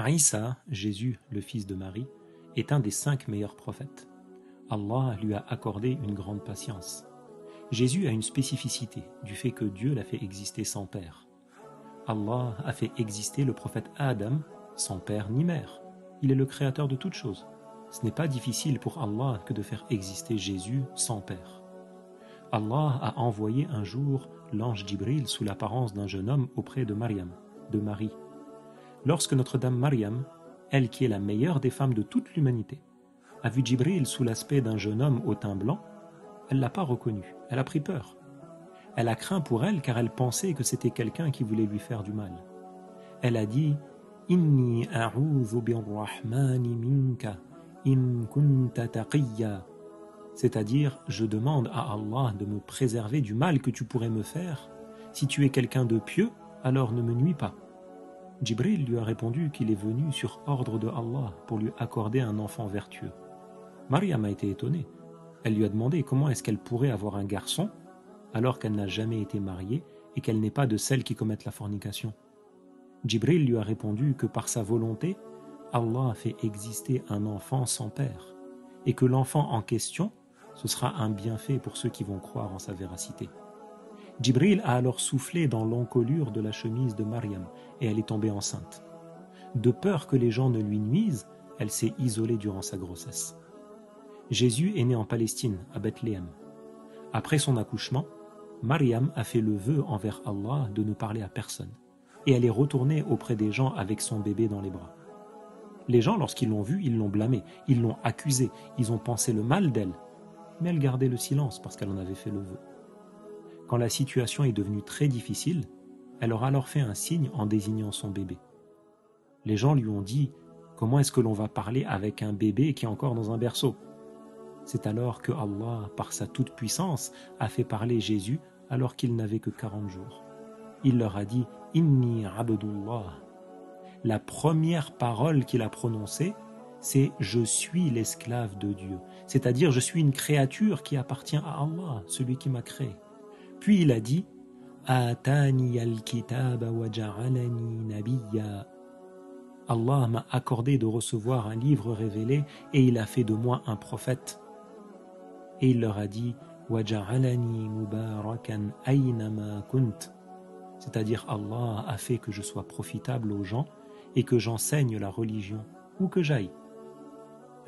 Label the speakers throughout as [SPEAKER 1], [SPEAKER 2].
[SPEAKER 1] Isa, Jésus, le fils de Marie, est un des 5 meilleurs prophètes. Allah lui a accordé une grande patience. Jésus a une spécificité du fait que Dieu l'a fait exister sans père. Allah a fait exister le prophète Adam sans père ni mère. Il est le créateur de toutes choses. Ce n'est pas difficile pour Allah que de faire exister Jésus sans père. Allah a envoyé un jour l'ange Jibril sous l'apparence d'un jeune homme auprès de Maryam, de Marie. Lorsque Notre-Dame Maryam, elle qui est la meilleure des femmes de toute l'humanité, a vu Jibril sous l'aspect d'un jeune homme au teint blanc, elle ne l'a pas reconnu, elle a pris peur. Elle a craint pour elle car elle pensait que c'était quelqu'un qui voulait lui faire du mal. Elle a dit « Inni a'udhu birrahmani minka in kunta taqiyya » c'est-à-dire « Je demande à Allah de me préserver du mal que tu pourrais me faire. Si tu es quelqu'un de pieux, alors ne me nuis pas. » Jibril lui a répondu qu'il est venu sur ordre de Allah pour lui accorder un enfant vertueux. Maryam a été étonnée. Elle lui a demandé comment est-ce qu'elle pourrait avoir un garçon alors qu'elle n'a jamais été mariée et qu'elle n'est pas de celles qui commettent la fornication. Jibril lui a répondu que par sa volonté, Allah a fait exister un enfant sans père et que l'enfant en question, ce sera un bienfait pour ceux qui vont croire en sa véracité. Jibril a alors soufflé dans l'encolure de la chemise de Maryam et elle est tombée enceinte. De peur que les gens ne lui nuisent, elle s'est isolée durant sa grossesse. Jésus est né en Palestine, à Bethléem. Après son accouchement, Maryam a fait le vœu envers Allah de ne parler à personne et elle est retournée auprès des gens avec son bébé dans les bras. Les gens, lorsqu'ils l'ont vue, ils l'ont blâmée, ils l'ont accusée, ils ont pensé le mal d'elle, mais elle gardait le silence parce qu'elle en avait fait le vœu. Quand la situation est devenue très difficile, elle leur a alors fait un signe en désignant son bébé. Les gens lui ont dit « Comment est-ce que l'on va parler avec un bébé qui est encore dans un berceau ?» C'est alors que Allah, par sa toute-puissance, a fait parler Jésus alors qu'il n'avait que 40 jours. Il leur a dit « Inni abdullah ». La première parole qu'il a prononcée, c'est « Je suis l'esclave de Dieu », c'est-à-dire « Je suis une créature qui appartient à Allah, celui qui m'a créé ». Puis il a dit « Atani al-kitaba wa ja'alani nabiyya ». Allah m'a accordé de recevoir un livre révélé et il a fait de moi un prophète. Et il leur a dit « Wa ja'alani mubarakan aynama kunt », c'est-à-dire Allah a fait que je sois profitable aux gens et que j'enseigne la religion où que j'aille.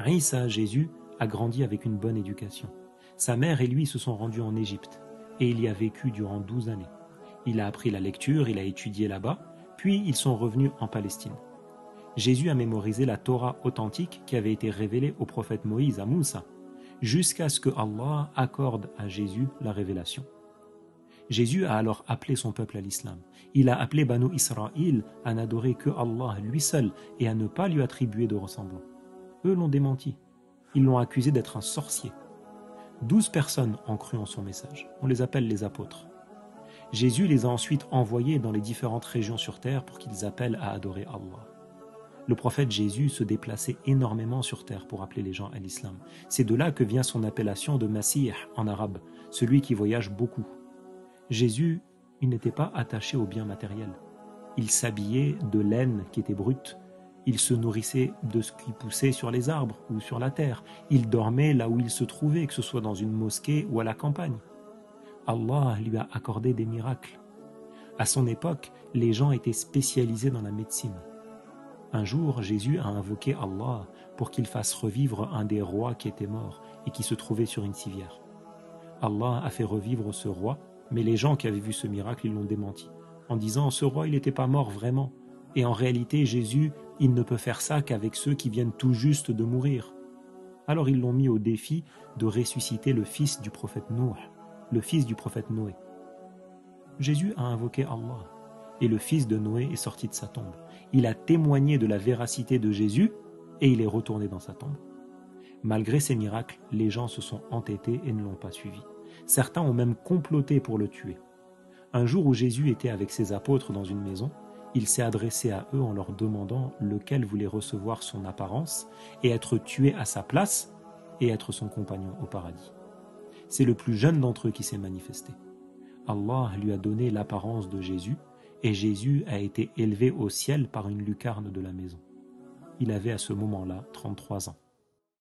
[SPEAKER 1] Isa, Jésus, a grandi avec une bonne éducation. Sa mère et lui se sont rendus en Égypte et il y a vécu durant 12 années. Il a appris la lecture, il a étudié là-bas, puis ils sont revenus en Palestine. Jésus a mémorisé la Torah authentique qui avait été révélée au prophète Moïse à Moussa, jusqu'à ce que Allah accorde à Jésus la révélation. Jésus a alors appelé son peuple à l'islam. Il a appelé Banu Israël à n'adorer que Allah lui seul et à ne pas lui attribuer de ressemblant. Eux l'ont démenti. Ils l'ont accusé d'être un sorcier. 12 personnes ont cru en son message. On les appelle les apôtres. Jésus les a ensuite envoyés dans les différentes régions sur terre pour qu'ils appellent à adorer Allah. Le prophète Jésus se déplaçait énormément sur terre pour appeler les gens à l'islam. C'est de là que vient son appellation de Masih en arabe, celui qui voyage beaucoup. Jésus, il n'était pas attaché aux biens matériels. Il s'habillait de laine qui était brute. Il se nourrissait de ce qui poussait sur les arbres ou sur la terre. Il dormait là où il se trouvait, que ce soit dans une mosquée ou à la campagne. Allah lui a accordé des miracles. À son époque, les gens étaient spécialisés dans la médecine. Un jour, Jésus a invoqué Allah pour qu'il fasse revivre un des rois qui était mort et qui se trouvait sur une civière. Allah a fait revivre ce roi, mais les gens qui avaient vu ce miracle, ils l'ont démenti, en disant « Ce roi, il n'était pas mort vraiment. Et en réalité, Jésus, il ne peut faire ça qu'avec ceux qui viennent tout juste de mourir. » Alors ils l'ont mis au défi de ressusciter le fils du prophète Nouh, le fils du prophète Noé. Jésus a invoqué Allah, et le fils de Noé est sorti de sa tombe. Il a témoigné de la véracité de Jésus, et il est retourné dans sa tombe. Malgré ces miracles, les gens se sont entêtés et ne l'ont pas suivi. Certains ont même comploté pour le tuer. Un jour où Jésus était avec ses apôtres dans une maison, il s'est adressé à eux en leur demandant lequel voulait recevoir son apparence et être tué à sa place et être son compagnon au paradis. C'est le plus jeune d'entre eux qui s'est manifesté. Allah lui a donné l'apparence de Jésus et Jésus a été élevé au ciel par une lucarne de la maison. Il avait à ce moment-là 33 ans.